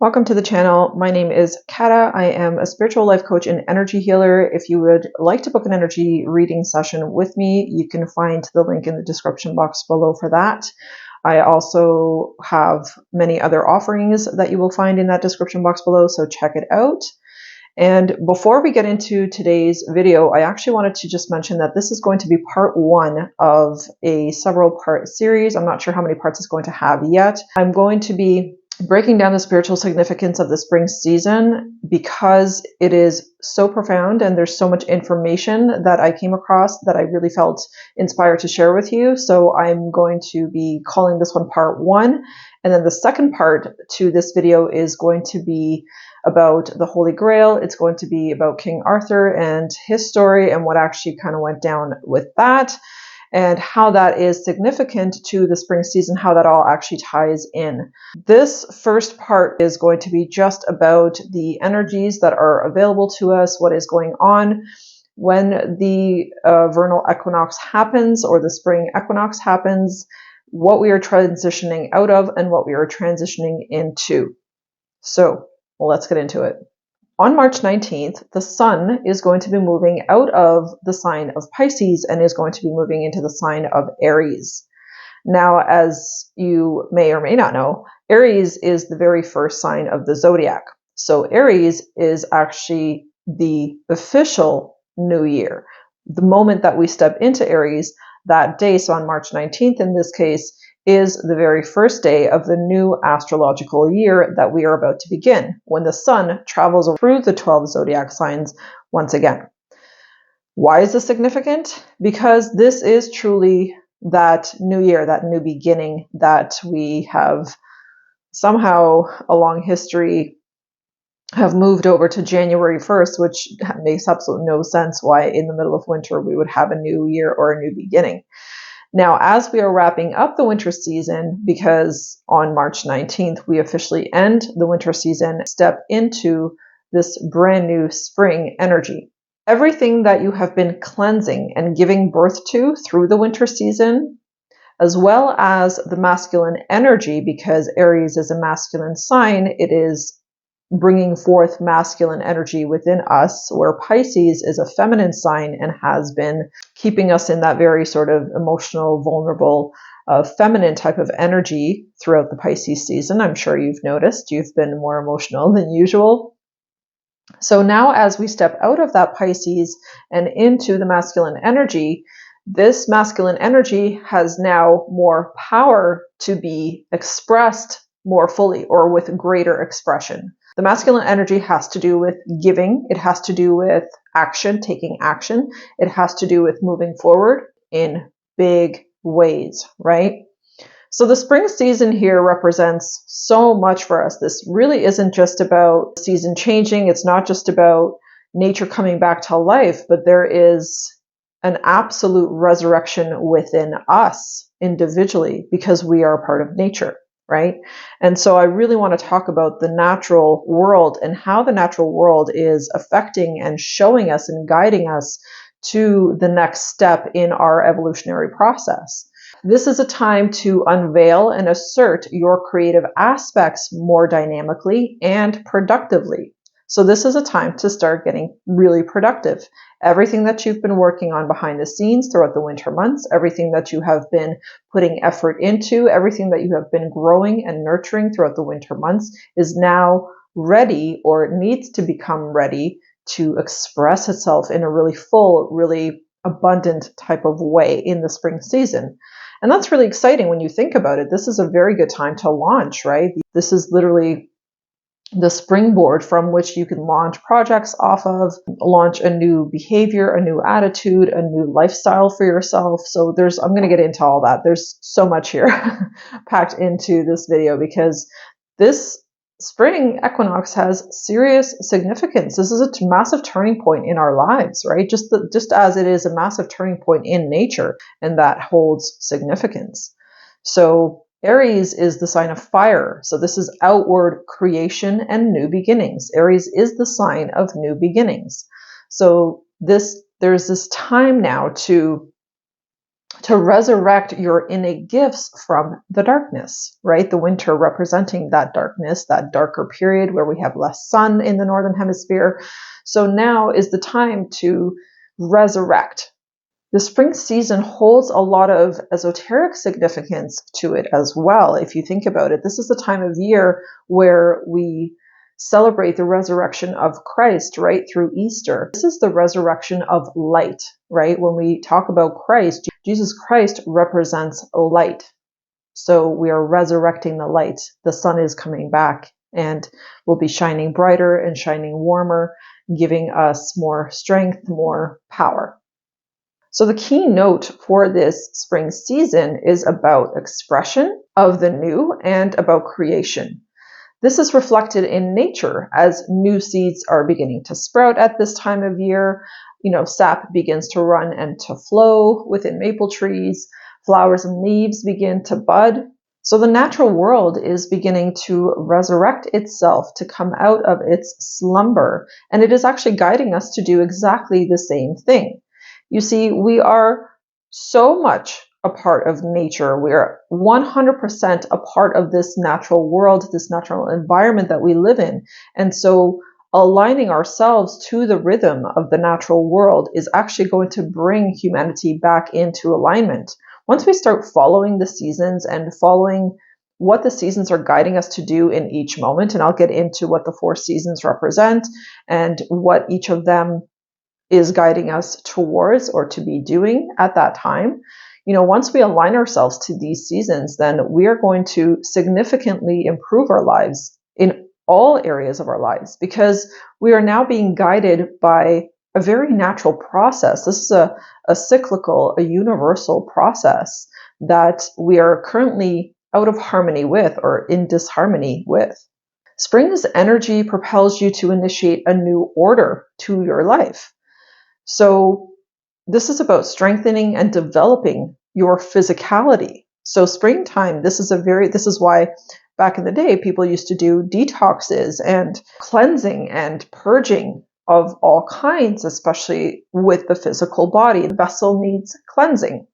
Welcome to the channel. My name is Kata. I am a spiritual life coach and energy healer. If you would like to book an energy reading session with me, you can find the link in the description box below for that. I also have many other offerings that you will find in that description box below, so check it out. And before we get into today's video, I actually wanted to just mention that this is going to be part one of a several part series. I'm not sure how many parts it's going to have yet. I'm going to be breaking down the spiritual significance of the spring season because it is so profound and there's so much information that I came across that I really felt inspired to share with you. So I'm going to be calling this one part one. And then the second part to this video is going to be about the Holy Grail. It's going to be about King Arthur and his story and what actually kind of went down with that, and how that is significant to the spring season, how that all actually ties in. This first part is going to be just about the energies that are available to us, what is going on when the vernal equinox happens or the spring equinox happens, what we are transitioning out of and what we are transitioning into. So let's get into it. On March 19th, the sun is going to be moving out of the sign of Pisces and is going to be moving into the sign of Aries. Now, as you may or may not know, Aries is the very first sign of the zodiac. So Aries is actually the official new year. The moment that we step into Aries, that day, so on March 19th in this case, is the very first day of the new astrological year that we are about to begin, when the sun travels through the 12 zodiac signs once again. Why is this significant? Because this is truly that new year, that new beginning that we have somehow along history have moved over to January 1st, which makes absolutely no sense why in the middle of winter we would have a new year or a new beginning. Now, as we are wrapping up the winter season, because on March 19th, we officially end the winter season, step into this brand new spring energy. Everything that you have been cleansing and giving birth to through the winter season, as well as the masculine energy, because Aries is a masculine sign, it is bringing forth masculine energy within us, where Pisces is a feminine sign and has been keeping us in that very sort of emotional, vulnerable, feminine type of energy throughout the Pisces season. I'm sure you've noticed you've been more emotional than usual. So now as we step out of that Pisces and into the masculine energy, this masculine energy has now more power to be expressed more fully or with greater expression. The masculine energy has to do with giving. It has to do with action, taking action. It has to do with moving forward in big ways, right? So the spring season here represents so much for us. This really isn't just about season changing. It's not just about nature coming back to life, but there is an absolute resurrection within us individually because we are a part of nature. Right? And so I really want to talk about the natural world and how the natural world is affecting and showing us and guiding us to the next step in our evolutionary process. This is a time to unveil and assert your creative aspects more dynamically and productively. So this is a time to start getting really productive. Everything that you've been working on behind the scenes throughout the winter months, everything that you have been putting effort into, everything that you have been growing and nurturing throughout the winter months is now ready, or it needs to become ready to express itself in a really full, really abundant type of way in the spring season. And that's really exciting when you think about it. This is a very good time to launch, right? This is literally the springboard from which you can launch projects off of, launch a new behavior, a new attitude, a new lifestyle for yourself. So I'm going to get into all that. There's so much here packed into this video because this spring equinox has serious significance. This is a massive turning point in our lives, right? Just as it is a massive turning point in nature, and that holds significance. So Aries is the sign of fire. So this is outward creation and new beginnings. Aries is the sign of new beginnings. So there's this time now to to resurrect your innate gifts from the darkness, right? The winter representing that darkness, that darker period where we have less sun in the northern hemisphere. So now is the time to resurrect. The spring season holds a lot of esoteric significance to it as well. If you think about it, this is the time of year where we celebrate the resurrection of Christ, right, through Easter. This is the resurrection of light, right? When we talk about Christ, Jesus Christ represents light. So we are resurrecting the light. The sun is coming back and will be shining brighter and shining warmer, giving us more strength, more power. So the key note for this spring season is about expression of the new and about creation. This is reflected in nature as new seeds are beginning to sprout at this time of year. Sap begins to run and to flow within maple trees. Flowers and leaves begin to bud. So the natural world is beginning to resurrect itself, to come out of its slumber. And it is actually guiding us to do exactly the same thing. You see, we are so much a part of nature. We are 100% a part of this natural world, this natural environment that we live in. And so aligning ourselves to the rhythm of the natural world is actually going to bring humanity back into alignment. Once we start following the seasons and following what the seasons are guiding us to do in each moment, and I'll get into what the 4 seasons represent and what each of them is guiding us towards or to be doing at that time. Once we align ourselves to these seasons, then we are going to significantly improve our lives in all areas of our lives, because we are now being guided by a very natural process. This is a cyclical, a universal process that we are currently out of harmony with or in disharmony with. Spring's energy propels you to initiate a new order to your life. So this is about strengthening and developing your physicality. So springtime, this is why back in the day, people used to do detoxes and cleansing and purging of all kinds, especially with the physical body. The vessel needs cleansing.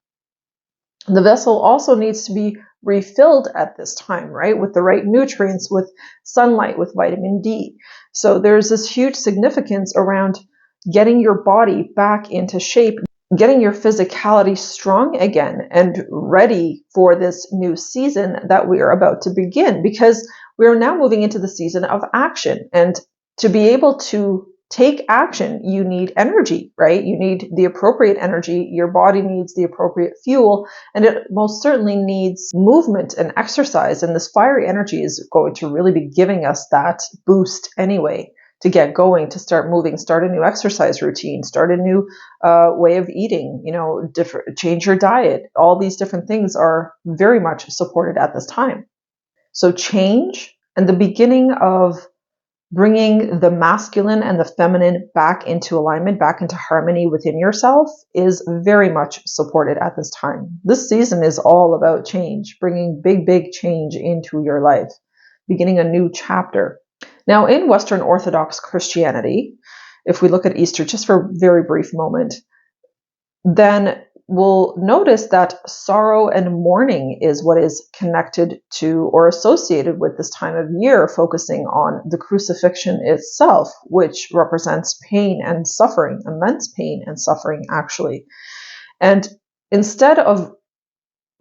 The vessel also needs to be refilled at this time, right? With the right nutrients, with sunlight, with vitamin D. So there's this huge significance around getting your body back into shape, getting your physicality strong again and ready for this new season that we are about to begin, because we are now moving into the season of action. And to be able to take action, you need energy, right? You need the appropriate energy. Your body needs the appropriate fuel, and it most certainly needs movement and exercise. And this fiery energy is going to really be giving us that boost anyway, to get going, to start moving, start a new exercise routine, start a new way of eating, change your diet. All these different things are very much supported at this time. So change and the beginning of bringing the masculine and the feminine back into alignment, back into harmony within yourself is very much supported at this time. This season is all about change, bringing big change into your life, beginning a new chapter. Now, in Western Orthodox Christianity, if we look at Easter just for a very brief moment, then we'll notice that sorrow and mourning is what is connected to or associated with this time of year, focusing on the crucifixion itself, which represents pain and suffering, immense pain and suffering, actually. And instead of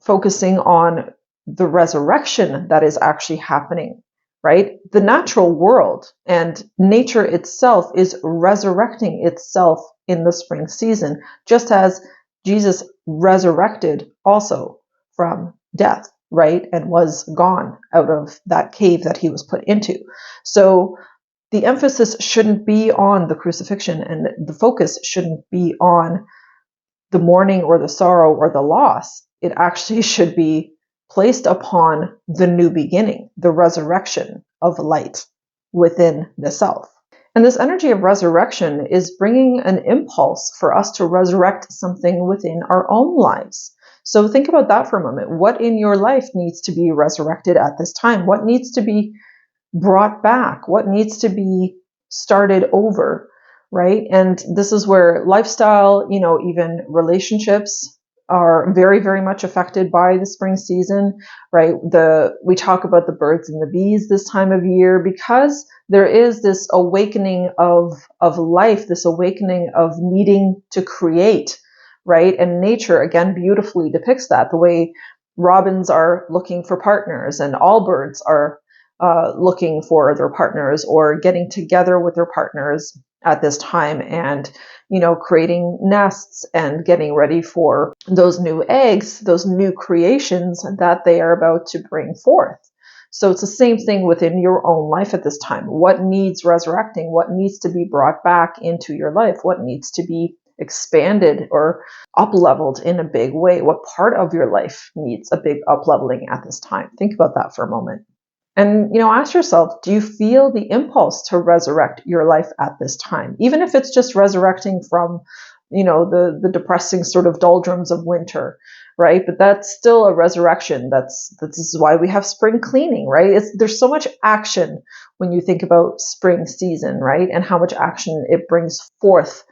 focusing on the resurrection that is actually happening, right? The natural world and nature itself is resurrecting itself in the spring season, just as Jesus resurrected also from death, right? And was gone out of that cave that he was put into. So the emphasis shouldn't be on the crucifixion, and the focus shouldn't be on the mourning or the sorrow or the loss. It actually should be placed upon the new beginning, the resurrection of light within the self. And this energy of resurrection is bringing an impulse for us to resurrect something within our own lives. So think about that for a moment. What in your life needs to be resurrected at this time? What needs to be brought back? What needs to be started over, right? And this is where lifestyle, even relationships, are very, very much affected by the spring season, right? We talk about the birds and the bees this time of year because there is this awakening of life, this awakening of needing to create, right? And nature, again, beautifully depicts that. The way robins are looking for partners and all birds are looking for their partners or getting together with their partners at this time and, creating nests and getting ready for those new eggs, those new creations that they are about to bring forth. So it's the same thing within your own life at this time. What needs resurrecting? What needs to be brought back into your life? What needs to be expanded or up-leveled in a big way? What part of your life needs a big up-leveling at this time? Think about that for a moment. And, ask yourself, do you feel the impulse to resurrect your life at this time? Even if it's just resurrecting from, the depressing sort of doldrums of winter, right? But that's still a resurrection. This is why we have spring cleaning, right? There's so much action when you think about spring season, right? And how much action it brings forth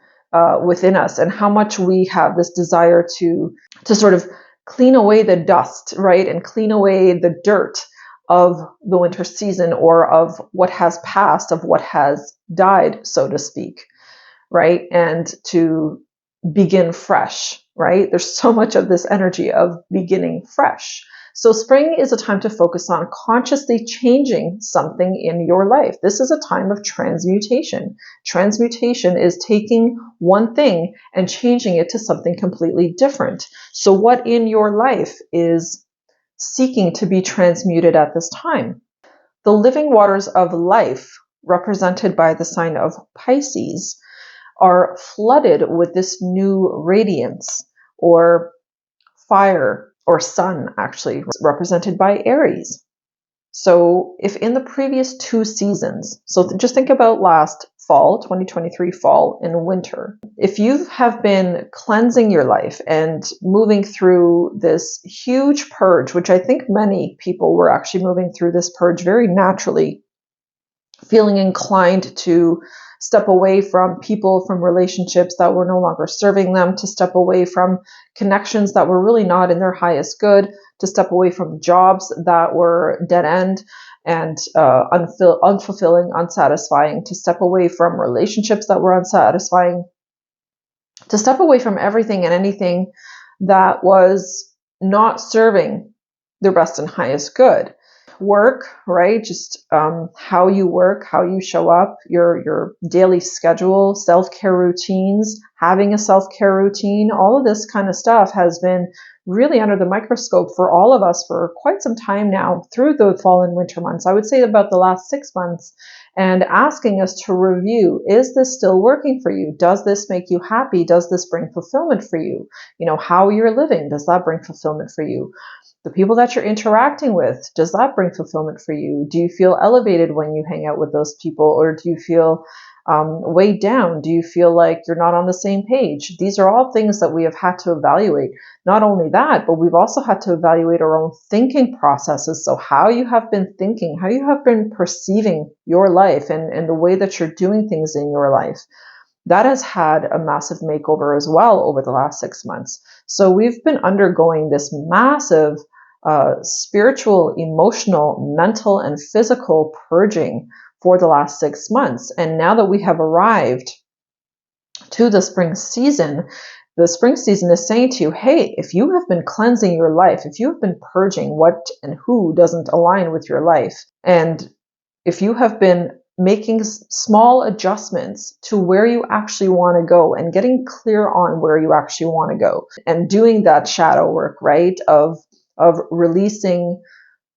within us and how much we have this desire to sort of clean away the dust, right? And clean away the dirt of the winter season or of what has passed, of what has died, so to speak, right? And to begin fresh, right? There's so much of this energy of beginning fresh. So spring is a time to focus on consciously changing something in your life. This is a time of transmutation. Transmutation is taking one thing and changing it to something completely different. So what in your life is seeking to be transmuted at this time? The living waters of life, represented by the sign of Pisces, are flooded with this new radiance or fire or sun, actually, represented by Aries. So if in the previous two seasons, so just think about last fall, 2023 fall and winter, if you have been cleansing your life and moving through this huge purge, which I think many people were actually moving through this purge very naturally, feeling inclined to step away from people, from relationships that were no longer serving them, to step away from connections that were really not in their highest good, to step away from jobs that were dead end and unfulfilling, unsatisfying, to step away from relationships that were unsatisfying, to step away from everything and anything that was not serving their best and highest good. Work, right? Just how you work, how you show up, your daily schedule, self-care routines, having a self-care routine, all of this kind of stuff has been really under the microscope for all of us for quite some time now through the fall and winter months. I would say about the last 6 months, and asking us to review, is this still working for you? Does this make you happy? Does this bring fulfillment for you? How you're living, does that bring fulfillment for you? The people that you're interacting with, does that bring fulfillment for you? Do you feel elevated when you hang out with those people, or do you feel weighed down? Do you feel like you're not on the same page? These are all things that we have had to evaluate. Not only that, but we've also had to evaluate our own thinking processes. So how you have been thinking, how you have been perceiving your life and the way that you're doing things in your life. That has had a massive makeover as well over the last 6 months. So we've been undergoing this massive spiritual, emotional, mental, and physical purging for the last 6 months. And now that we have arrived to the spring season is saying to you, hey, if you have been cleansing your life, if you have been purging what and who doesn't align with your life, and if you have been making small adjustments to where you actually want to go and getting clear on where you actually want to go and doing that shadow work, right, of releasing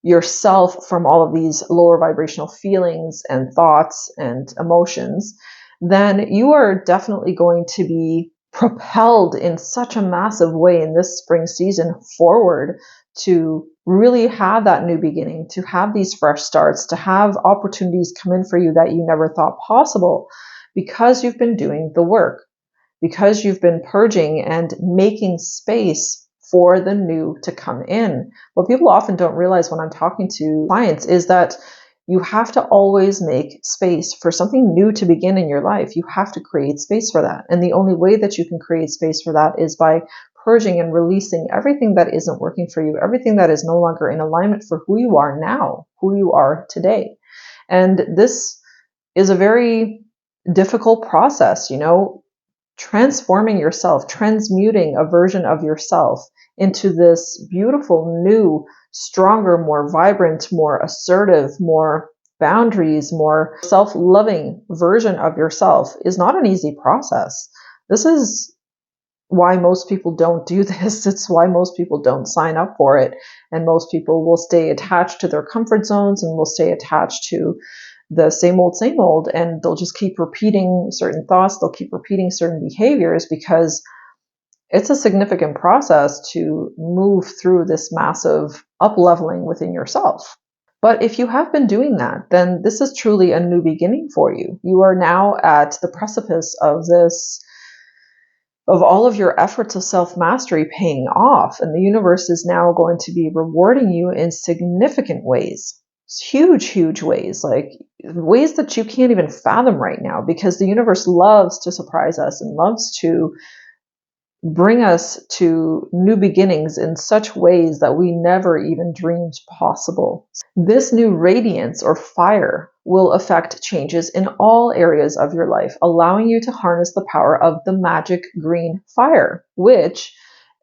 yourself from all of these lower vibrational feelings and thoughts and emotions, then you are definitely going to be propelled in such a massive way in this spring season forward to really have that new beginning, to have these fresh starts, to have opportunities come in for you that you never thought possible, because you've been doing the work, because you've been purging and making space for the new to come in. What people often don't realize when I'm talking to clients is that you have to always make space for something new to begin in your life. You have to create space for that. And the only way that you can create space for that is by purging and releasing everything that isn't working for you, everything that is no longer in alignment for who you are now, who you are today. And this is a very difficult process, transforming yourself, transmuting a version of yourself into this beautiful, new, stronger, more vibrant, more assertive, more boundaries, more self-loving version of yourself is not an easy process. This is why most people don't do this. It's why most people don't sign up for it. And most people will stay attached to their comfort zones and will stay attached to the same old, and they'll just keep repeating certain thoughts. They'll keep repeating certain behaviors because it's a significant process to move through this massive up-leveling within yourself. But if you have been doing that, then this is truly a new beginning for you. You are now at the precipice of this, of all of your efforts of self-mastery paying off, and the universe is now going to be rewarding you in significant ways. Huge, huge ways, like ways that you can't even fathom right now, because the universe loves to surprise us and loves to bring us to new beginnings in such ways that we never even dreamed possible. This new radiance or fire will affect changes in all areas of your life, allowing you to harness the power of the magic green fire, which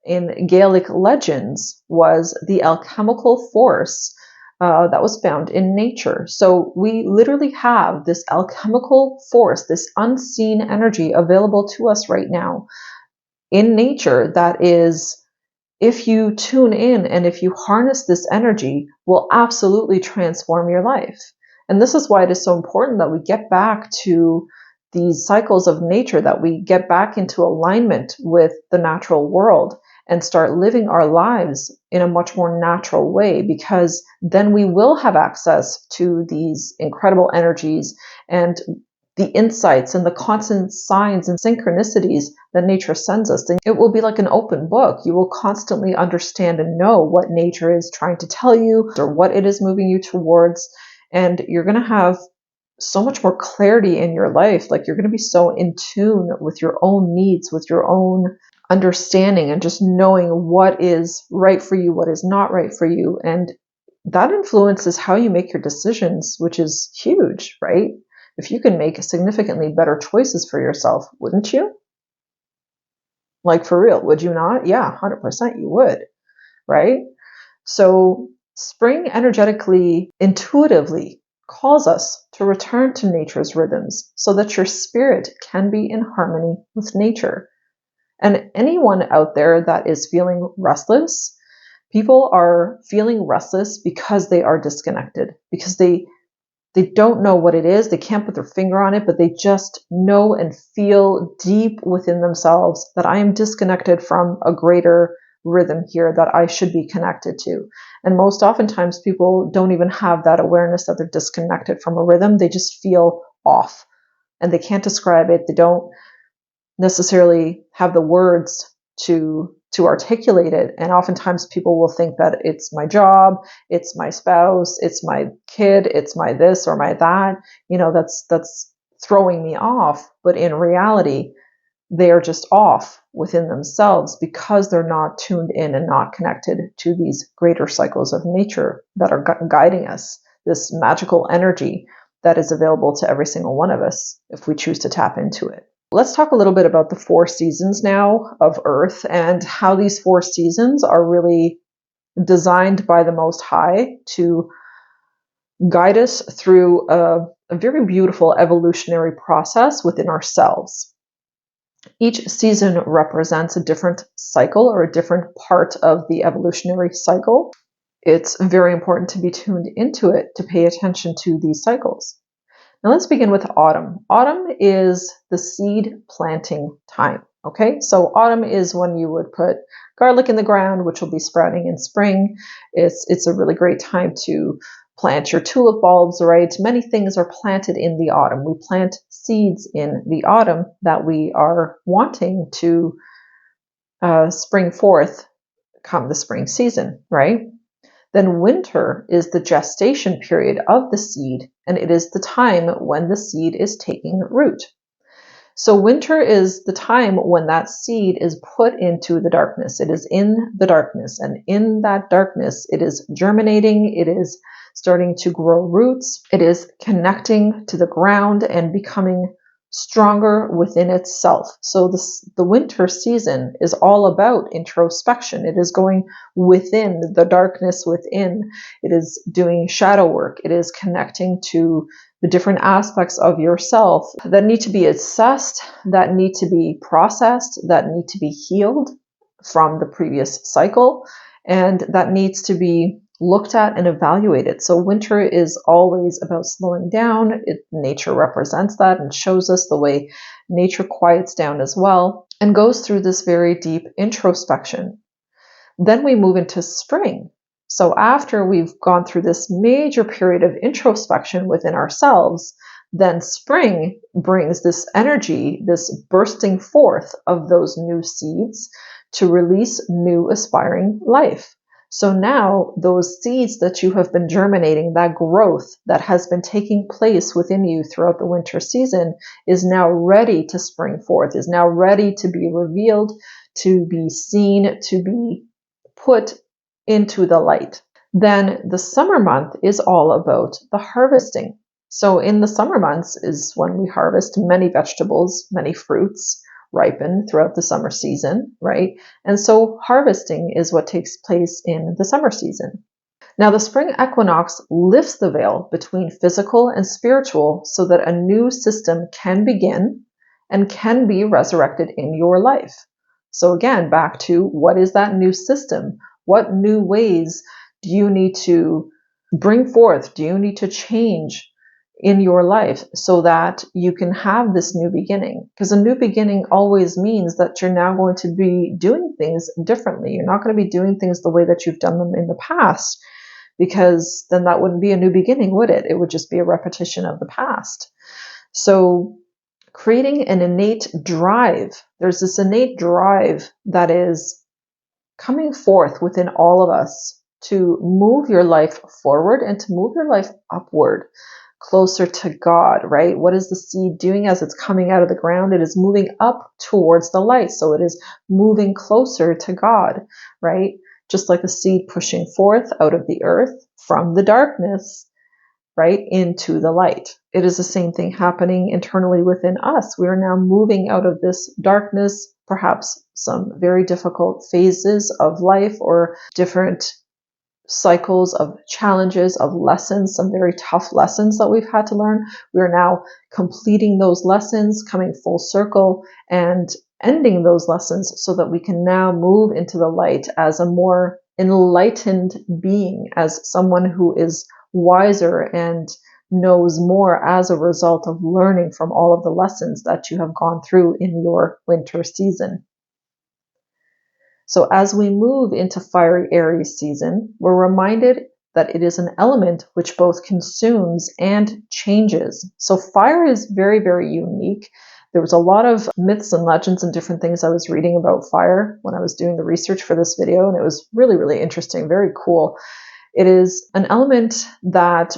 in Gaelic legends was the alchemical force that was found in nature. So we literally have this alchemical force, this unseen energy available to us right now in nature that is, if you tune in and if you harness this energy, will absolutely transform your life. And this is why it is so important that we get back to these cycles of nature, that we get back into alignment with the natural world and start living our lives in a much more natural way, because then we will have access to these incredible energies and the insights and the constant signs and synchronicities that nature sends us. And it will be like an open book. You will constantly understand and know what nature is trying to tell you or what it is moving you towards. And you're going to have so much more clarity in your life. Like, you're going to be so in tune with your own needs, with your own understanding, and just knowing what is right for you, what is not right for you. And that influences how you make your decisions, which is huge, right? If you can make significantly better choices for yourself, wouldn't you? Like, for real, would you not? Yeah, 100% you would, right? So spring energetically, intuitively calls us to return to nature's rhythms so that your spirit can be in harmony with nature. And anyone out there that is feeling restless, people are feeling restless because they are disconnected, because they don't know what it is. They can't put their finger on it, but they just know and feel deep within themselves that I am disconnected from a greater rhythm here that I should be connected to. And most oftentimes people don't even have that awareness that they're disconnected from a rhythm. They just feel off and they can't describe it. They don't necessarily have the words to articulate it. And oftentimes people will think that it's my job, it's my spouse, it's my kid, it's my this or my that, that's throwing me off. But in reality, they are just off within themselves because they're not tuned in and not connected to these greater cycles of nature that are guiding us, this magical energy that is available to every single one of us if we choose to tap into it. Let's talk a little bit about the 4 seasons now of Earth and how these 4 seasons are really designed by the Most High to guide us through a very beautiful evolutionary process within ourselves. Each season represents a different cycle or a different part of the evolutionary cycle. It's very important to be tuned into it to pay attention to these cycles. Now let's begin with autumn. Autumn is the seed planting time. Okay, so autumn is when you would put garlic in the ground, which will be sprouting in spring. It's a really great time to plant your tulip bulbs, right? Many things are planted in the autumn. We plant seeds in the autumn that we are wanting to spring forth come the spring season, right? Then winter is the gestation period of the seed, and it is the time when the seed is taking root. So winter is the time when that seed is put into the darkness. It is in the darkness, and in that darkness, it is germinating. It is starting to grow roots. It is connecting to the ground and becoming stronger within itself. So the winter season is all about introspection. It is going within the darkness within. It is doing shadow work. It is connecting to the different aspects of yourself that need to be assessed, that need to be processed, that need to be healed from the previous cycle, and that needs to be looked at and evaluated. So winter is always about slowing down. Nature represents that and shows us the way nature quiets down as well and goes through this very deep introspection. Then we move into spring. So after we've gone through this major period of introspection within ourselves, then spring brings this energy, this bursting forth of those new seeds to release new aspiring life. So now those seeds that you have been germinating, that growth that has been taking place within you throughout the winter season is now ready to spring forth, is now ready to be revealed, to be seen, to be put into the light. Then the summer month is all about the harvesting. So in the summer months is when we harvest many vegetables, many fruits ripen throughout the summer season, right? And so harvesting is what takes place in the summer season. Now the spring equinox lifts the veil between physical and spiritual so that a new system can begin and can be resurrected in your life. So again, back to what is that new system? What new ways do you need to bring forth? Do you need to change in your life so that you can have this new beginning? Because a new beginning always means that you're now going to be doing things differently. You're not going to be doing things the way that you've done them in the past, because then that wouldn't be a new beginning, would it? It would just be a repetition of the past. So creating an innate drive. There's this innate drive that is coming forth within all of us to move your life forward and to move your life upward, closer to God, right? What is the seed doing as it's coming out of the ground? It is moving up towards the light. So it is moving closer to God, right? Just like a seed pushing forth out of the earth from the darkness, right, into the light. It is the same thing happening internally within us. We are now moving out of this darkness, perhaps some very difficult phases of life or different cycles of challenges, of lessons, some very tough lessons that we've had to learn. We are now completing those lessons, coming full circle and ending those lessons so that we can now move into the light as a more enlightened being, as someone who is wiser and knows more as a result of learning from all of the lessons that you have gone through in your winter season. So as we move into fiery Aries season, we're reminded that it is an element which both consumes and changes. So fire is very, very unique. There was a lot of myths and legends and different things I was reading about fire when I was doing the research for this video, and it was really, really interesting, very cool. It is an element that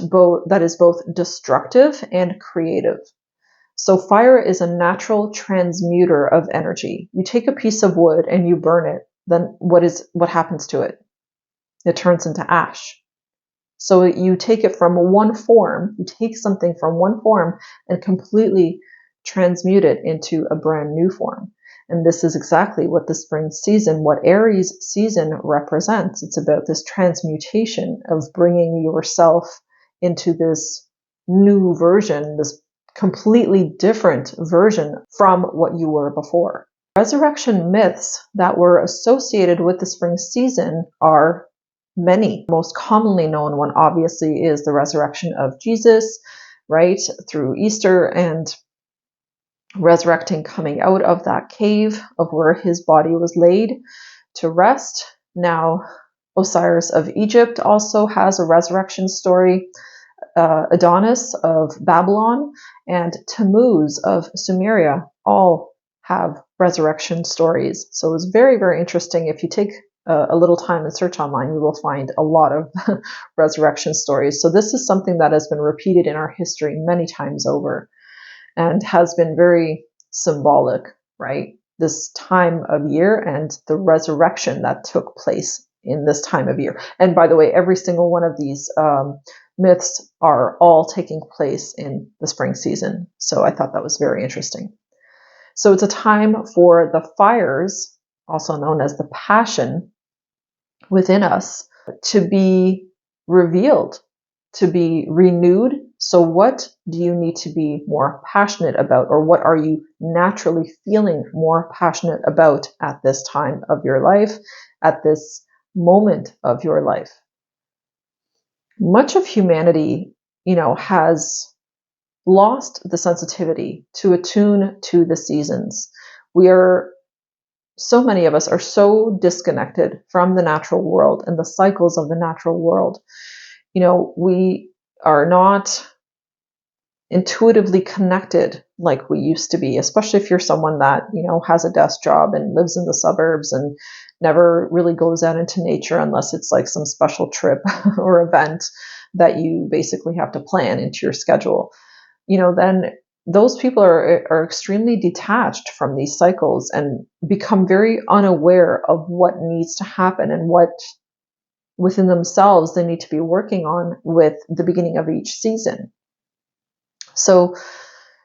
is both destructive and creative. So fire is a natural transmuter of energy. You take a piece of wood and you burn it, then what happens to it? It turns into ash. So you take it from one form, you take something from one form and completely transmute it into a brand new form. And this is exactly what the spring season, what Aries season represents. It's about this transmutation of bringing yourself into this new version, this completely different version from what you were before. Resurrection myths that were associated with the spring season are many. Most commonly known one obviously is the resurrection of Jesus, right, through Easter and resurrecting, coming out of that cave of where his body was laid to rest. Now, Osiris of Egypt also has a resurrection story. Adonis of Babylon and Tammuz of Sumeria all have resurrection stories. So it's very, very interesting. If you take a little time and search online, you will find a lot of resurrection stories. So this is something that has been repeated in our history many times over and has been very symbolic, right? This time of year and the resurrection that took place in this time of year. And by the way, every single one of these myths are all taking place in the spring season. So I thought that was very interesting. So it's a time for the fires, also known as the passion within us, to be revealed, to be renewed. So what do you need to be more passionate about, or what are you naturally feeling more passionate about at this time of your life, at this moment of your life? Much of humanity, has lost the sensitivity to attune to the seasons. So many of us are so disconnected from the natural world and the cycles of the natural world. We are not intuitively connected like we used to be, especially if you're someone that, has a desk job and lives in the suburbs and never really goes out into nature unless it's like some special trip or event that you basically have to plan into your schedule. Then those people are extremely detached from these cycles and become very unaware of what needs to happen and what within themselves they need to be working on with the beginning of each season. So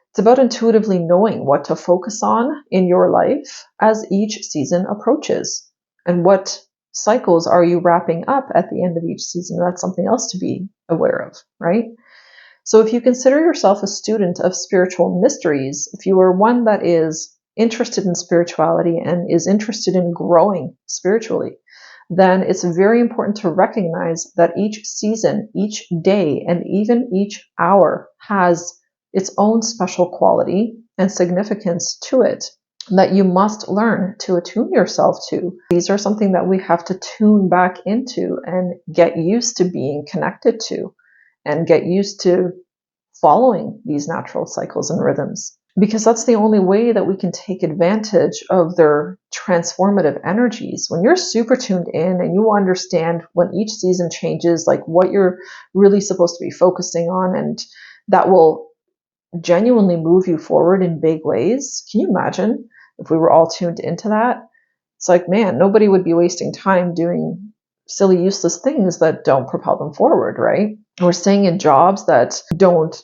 it's about intuitively knowing what to focus on in your life as each season approaches, and what cycles are you wrapping up at the end of each season. That's something else to be aware of, right? So if you consider yourself a student of spiritual mysteries, if you are one that is interested in spirituality and is interested in growing spiritually, then it's very important to recognize that each season, each day, and even each hour has its own special quality and significance to it that you must learn to attune yourself to. These are something that we have to tune back into and get used to being connected to, and get used to following these natural cycles and rhythms, because that's the only way that we can take advantage of their transformative energies. When you're super tuned in and you understand when each season changes, like what you're really supposed to be focusing on, and that will genuinely move you forward in big ways. Can you imagine if we were all tuned into that? It's like, man, nobody would be wasting time doing silly, useless things that don't propel them forward, right? Or staying in jobs that don't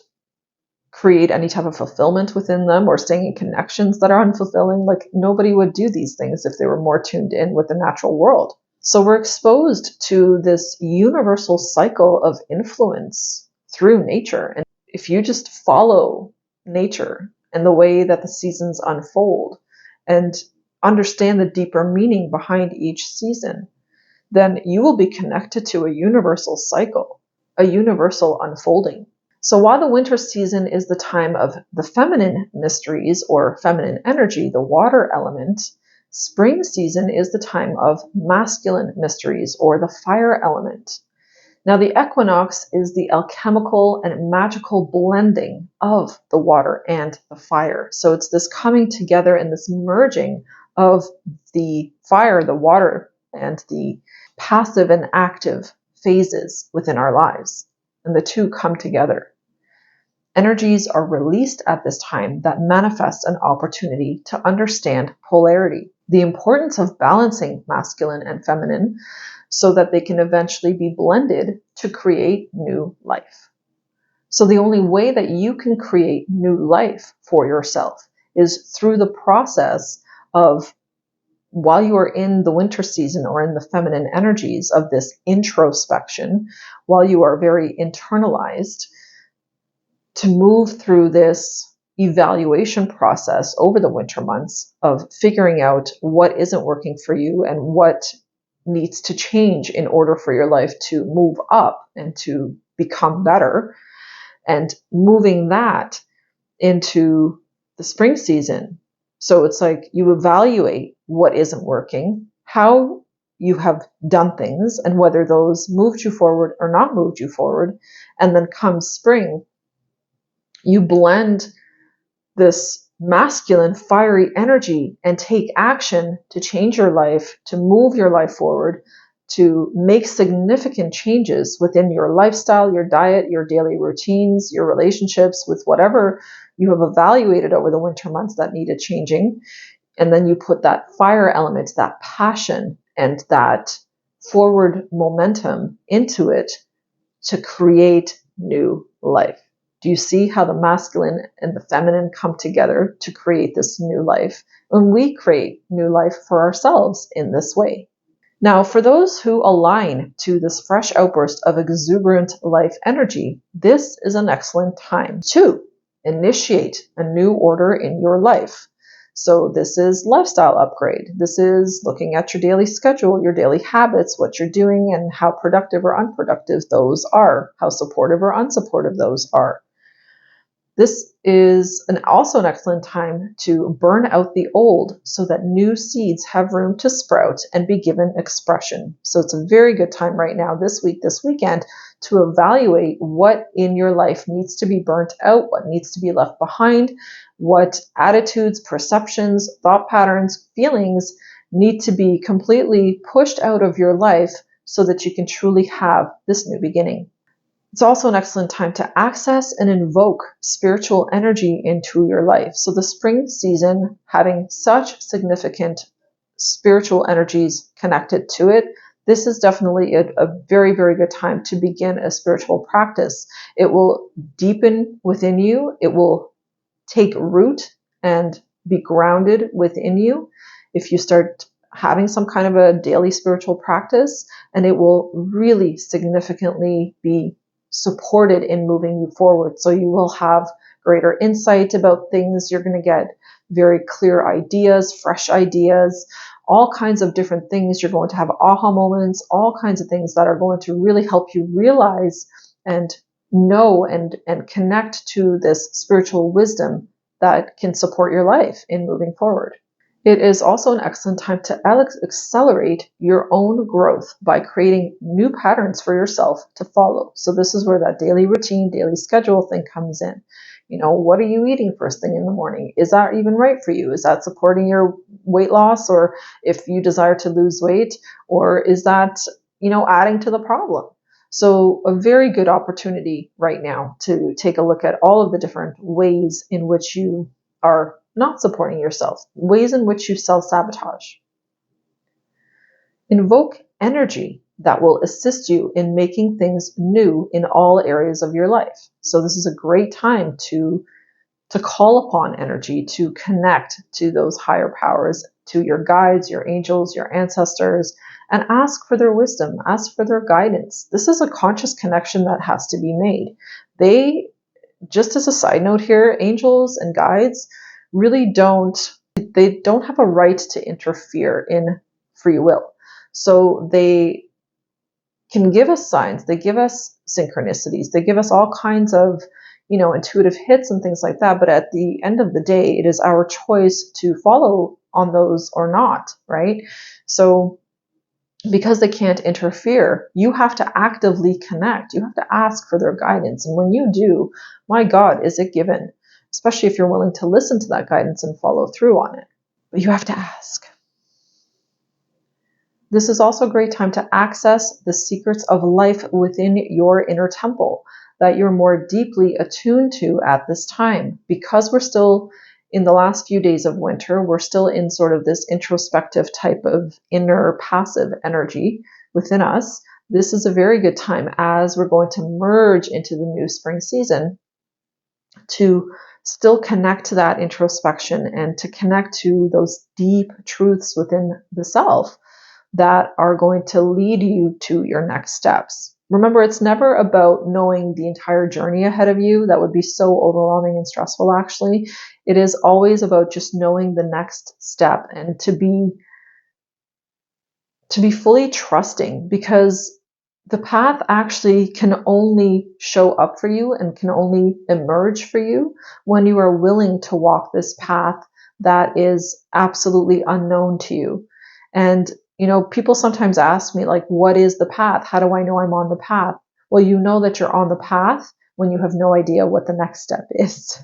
create any type of fulfillment within them, or staying in connections that are unfulfilling. Like, nobody would do these things if they were more tuned in with the natural world. So we're exposed to this universal cycle of influence through nature. And if you just follow nature and the way that the seasons unfold and understand the deeper meaning behind each season, then you will be connected to a universal cycle, a universal unfolding. So while the winter season is the time of the feminine mysteries or feminine energy, the water element, spring season is the time of masculine mysteries or the fire element. Now, the equinox is the alchemical and magical blending of the water and the fire. So it's this coming together and this merging of the fire, the water, and the passive and active phases within our lives. And the two come together. Energies are released at this time that manifest an opportunity to understand polarity, the importance of balancing masculine and feminine, so that they can eventually be blended to create new life. So the only way that you can create new life for yourself is through the process of, while you are in the winter season or in the feminine energies of this introspection, while you are very internalized, to move through this evaluation process over the winter months of figuring out what isn't working for you and what needs to change in order for your life to move up and to become better, and moving that into the spring season. So it's like you evaluate what isn't working, how you have done things, and whether those moved you forward or not moved you forward. And then come spring, you blend this masculine, fiery energy and take action to change your life, to move your life forward, to make significant changes within your lifestyle, your diet, your daily routines, your relationships, with whatever you have evaluated over the winter months that needed changing, and then you put that fire element, that passion, and that forward momentum into it to create new life. Do you see how the masculine and the feminine come together to create this new life? And we create new life for ourselves in this way. Now, for those who align to this fresh outburst of exuberant life energy, this is an excellent time to initiate a new order in your life. So this is lifestyle upgrade. This is looking at your daily schedule, your daily habits, what you're doing, and how productive or unproductive those are, how supportive or unsupportive those are. This is also an excellent time to burn out the old so that new seeds have room to sprout and be given expression. So it's a very good time right now, this week, this weekend, to evaluate what in your life needs to be burnt out, what needs to be left behind, what attitudes, perceptions, thought patterns, feelings need to be completely pushed out of your life so that you can truly have this new beginning. It's also an excellent time to access and invoke spiritual energy into your life. So the spring season, having such significant spiritual energies connected to it, this is definitely a very, very good time to begin a spiritual practice. It will deepen within you. It will take root and be grounded within you if you start having some kind of a daily spiritual practice, and it will really significantly be supported in moving you forward. So you will have greater insight about things. You're going to get very clear ideas, fresh ideas, all kinds of different things. You're going to have aha moments, all kinds of things that are going to really help you realize and know and connect to this spiritual wisdom that can support your life in moving forward. It is also an excellent time to accelerate your own growth by creating new patterns for yourself to follow. So this is where that daily routine, daily schedule thing comes in. You know, what are you eating first thing in the morning? Is that even right for you? Is that supporting your weight loss, or if you desire to lose weight, or is that, adding to the problem? So a very good opportunity right now to take a look at all of the different ways in which you are not supporting yourself, ways in which you self-sabotage. Invoke energy that will assist you in making things new in all areas of your life. So this is a great time to call upon energy, to connect to those higher powers, to your guides, your angels, your ancestors, and ask for their wisdom, ask for their guidance. This is a conscious connection that has to be made. Just as a side note here, angels and guides really don't have a right to interfere in free will. So they can give us signs, they give us synchronicities, they give us all kinds of, intuitive hits and things like that. But at the end of the day, it is our choice to follow on those or not, right? So because they can't interfere, you have to actively connect. You have to ask for their guidance. And when you do, my God, is it given, especially if you're willing to listen to that guidance and follow through on it. But you have to ask. This is also a great time to access the secrets of life within your inner temple that you're more deeply attuned to at this time. Because we're still in the last few days of winter, we're still in sort of this introspective type of inner passive energy within us. This is a very good time as we're going to merge into the new spring season to still connect to that introspection and to connect to those deep truths within the self that are going to lead you to your next steps. Remember, it's never about knowing the entire journey ahead of you. That would be so overwhelming and stressful, actually. It is always about just knowing the next step and to be fully trusting, because the path actually can only show up for you and can only emerge for you when you are willing to walk this path that is absolutely unknown to you. And people sometimes ask me, like, what is the path? How do I know I'm on the path? Well, you know that you're on the path when you have no idea what the next step is.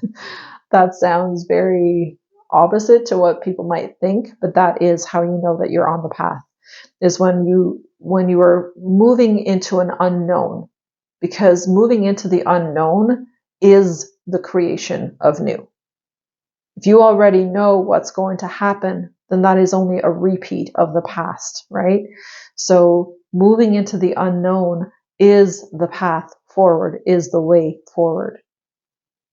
That sounds very opposite to what people might think, but that is how you know that you're on the path, is when you are moving into an unknown, because moving into the unknown is the creation of new. If you already know what's going to happen, then that is only a repeat of the past, right? So moving into the unknown is the path forward, is the way forward.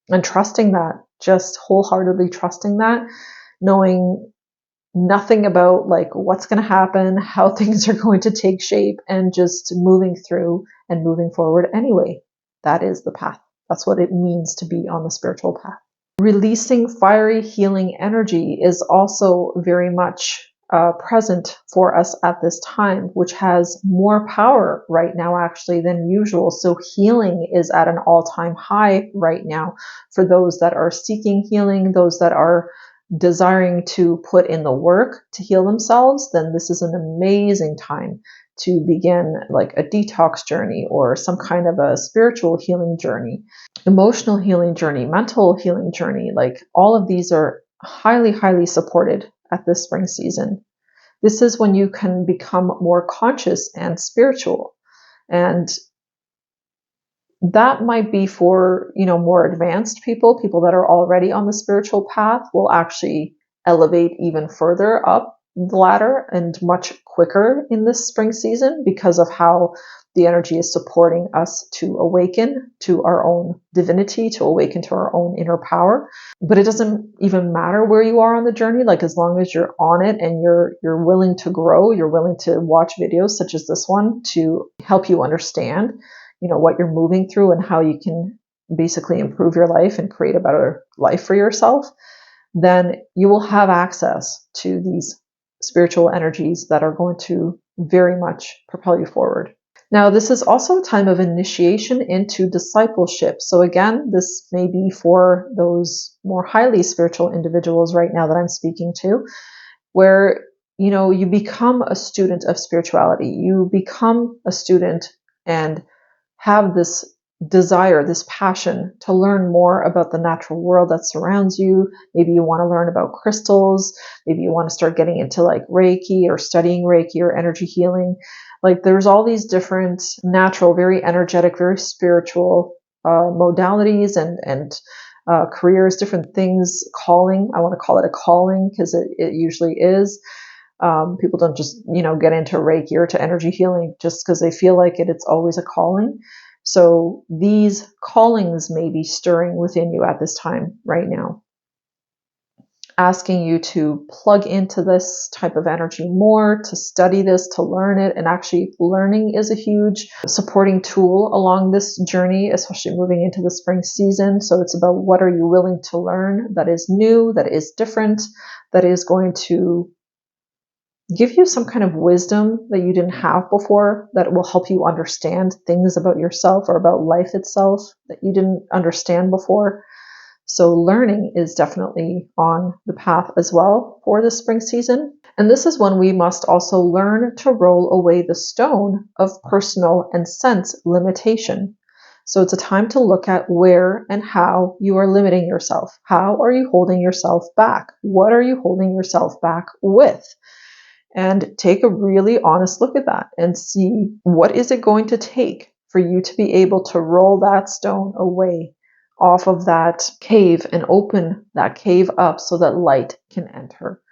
And trusting that, just wholeheartedly trusting that, knowing nothing about like what's going to happen, how things are going to take shape, and just moving through and moving forward anyway. That is the path. That's what it means to be on the spiritual path. Releasing fiery healing energy is also very much present for us at this time, which has more power right now actually than usual. So healing is at an all-time high right now for those that are seeking healing, those that are desiring to put in the work to heal themselves. Then this is an amazing time to begin like a detox journey or some kind of a spiritual healing journey, emotional healing journey, mental healing journey. Like all of these are highly, highly supported at this spring season. This is when you can become more conscious and spiritual. And that might be for, more advanced people that are already on the spiritual path will actually elevate even further up the ladder and much quicker in this spring season because of how the energy is supporting us to awaken to our own divinity, to awaken to our own inner power. But it doesn't even matter where you are on the journey. Like as long as you're on it and you're willing to grow, you're willing to watch videos such as this one to help you understand, what you're moving through and how you can basically improve your life and create a better life for yourself, then you will have access to these spiritual energies that are going to very much propel you forward. Now, this is also a time of initiation into discipleship. So again, this may be for those more highly spiritual individuals right now that I'm speaking to, where, you become a student of spirituality. You become a student and have this desire, this passion to learn more about the natural world that surrounds you. Maybe you want to learn about crystals. Maybe you want to start getting into like Reiki or studying Reiki or energy healing. Like there's all these different natural, very energetic, very spiritual modalities and careers, different things, calling. I want to call it a calling because it usually is. People don't just, get into Reiki or to energy healing just because they feel like it. It's always a calling. So these callings may be stirring within you at this time right now, asking you to plug into this type of energy more, to study this, to learn it. And actually learning is a huge supporting tool along this journey, especially moving into the spring season. So it's about what are you willing to learn that is new, that is different, that is going to give you some kind of wisdom that you didn't have before, that will help you understand things about yourself or about life itself that you didn't understand before. So learning is definitely on the path as well for the spring season. And this is when we must also learn to roll away the stone of personal and sense limitation. So it's a time to look at where and how you are limiting yourself. How are you holding yourself back? What are you holding yourself back with? And take a really honest look at that and see what is it going to take for you to be able to roll that stone away off of that cave and open that cave up so that light can enter.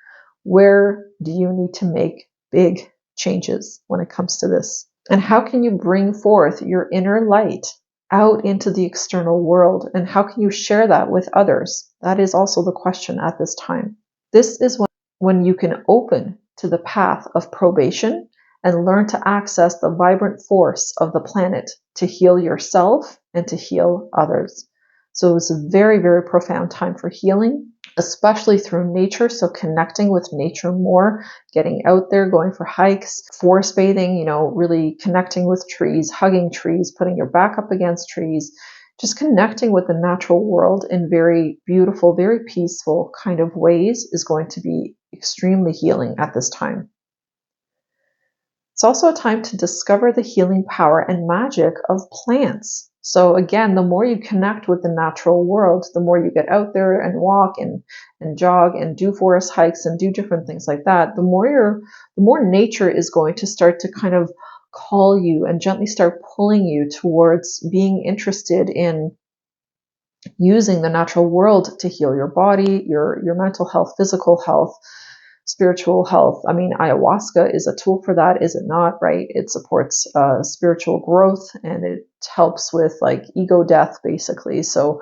Where do you need to make big changes when it comes to this? And how can you bring forth your inner light out into the external world? And how can you share that with others? That is also the question at this time. This is when you can open to the path of probation and learn to access the vibrant force of the planet to heal yourself and to heal others. So it's a very, very profound time for healing, especially through nature. So connecting with nature more, getting out there, going for hikes, forest bathing, really connecting with trees, hugging trees, putting your back up against trees, just connecting with the natural world in very beautiful, very peaceful kind of ways is going to be extremely healing at this time. It's also a time to discover the healing power and magic of plants. So again, the more you connect with the natural world, the more you get out there and walk and jog and do forest hikes and do different things like that, the more nature is going to start to kind of call you and gently start pulling you towards being interested in using the natural world to heal your body, your mental health, physical health, spiritual health. I mean, ayahuasca is a tool for that, is it not, right? It supports spiritual growth, and it helps with like ego death, basically. So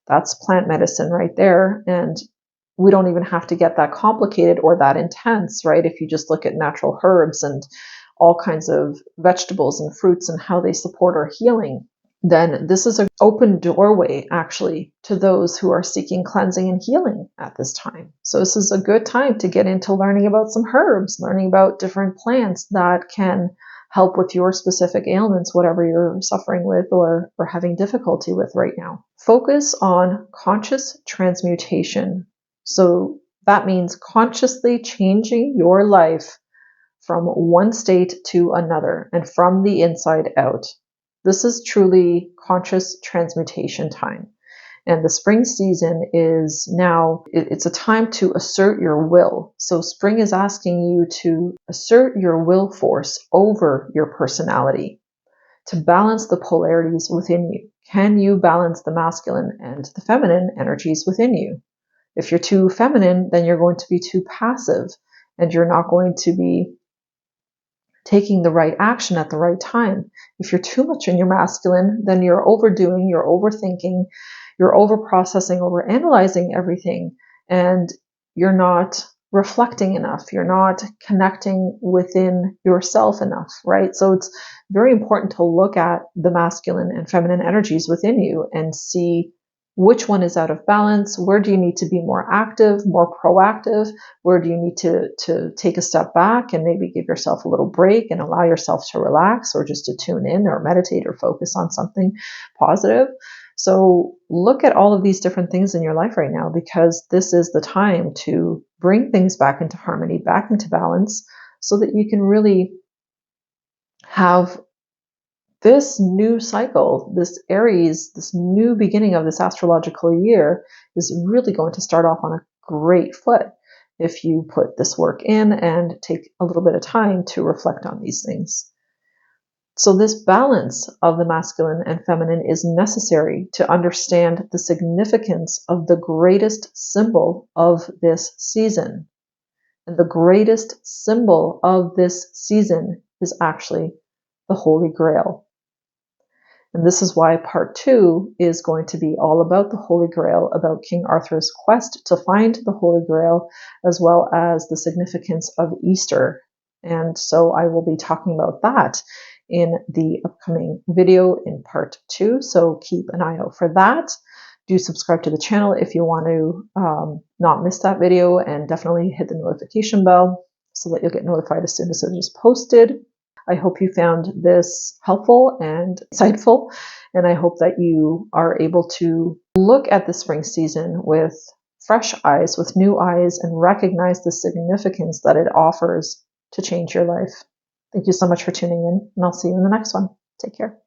that's plant medicine right there. And we don't even have to get that complicated or that intense, right? If you just look at natural herbs and all kinds of vegetables and fruits and how they support our healing, then this is an open doorway actually to those who are seeking cleansing and healing at this time. So this is a good time to get into learning about some herbs, learning about different plants that can help with your specific ailments, whatever you're suffering with or having difficulty with right now. Focus on conscious transmutation. So that means consciously changing your life from one state to another and from the inside out. This is truly conscious transmutation time. And the spring season is now, it's a time to assert your will. So spring is asking you to assert your will force over your personality, to balance the polarities within you. Can you balance the masculine and the feminine energies within you? If you're too feminine, then you're going to be too passive, and you're not going to be taking the right action at the right time. If you're too much in your masculine, then you're overdoing, you're overthinking, you're overprocessing, overanalyzing everything, and you're not reflecting enough. You're not connecting within yourself enough, right? So it's very important to look at the masculine and feminine energies within you and see which one is out of balance. Where do you need to be more active, more proactive? Where do you need to take a step back and maybe give yourself a little break and allow yourself to relax, or just to tune in or meditate or focus on something positive? So look at all of these different things in your life right now, because this is the time to bring things back into harmony, back into balance, so that you can really have this new cycle, this Aries, this new beginning of this astrological year is really going to start off on a great foot if you put this work in and take a little bit of time to reflect on these things. So this balance of the masculine and feminine is necessary to understand the significance of the greatest symbol of this season. And the greatest symbol of this season is actually the Holy Grail. And this is why part 2 is going to be all about the Holy Grail, about King Arthur's quest to find the Holy Grail, as well as the significance of Easter. And so I will be talking about that in the upcoming video in part 2. So keep an eye out for that. Do subscribe to the channel if you want to not miss that video, and definitely hit the notification bell so that you'll get notified as soon as it is posted. I hope you found this helpful and insightful, and I hope that you are able to look at the spring season with fresh eyes, with new eyes, and recognize the significance that it offers to change your life. Thank you so much for tuning in, and I'll see you in the next one. Take care.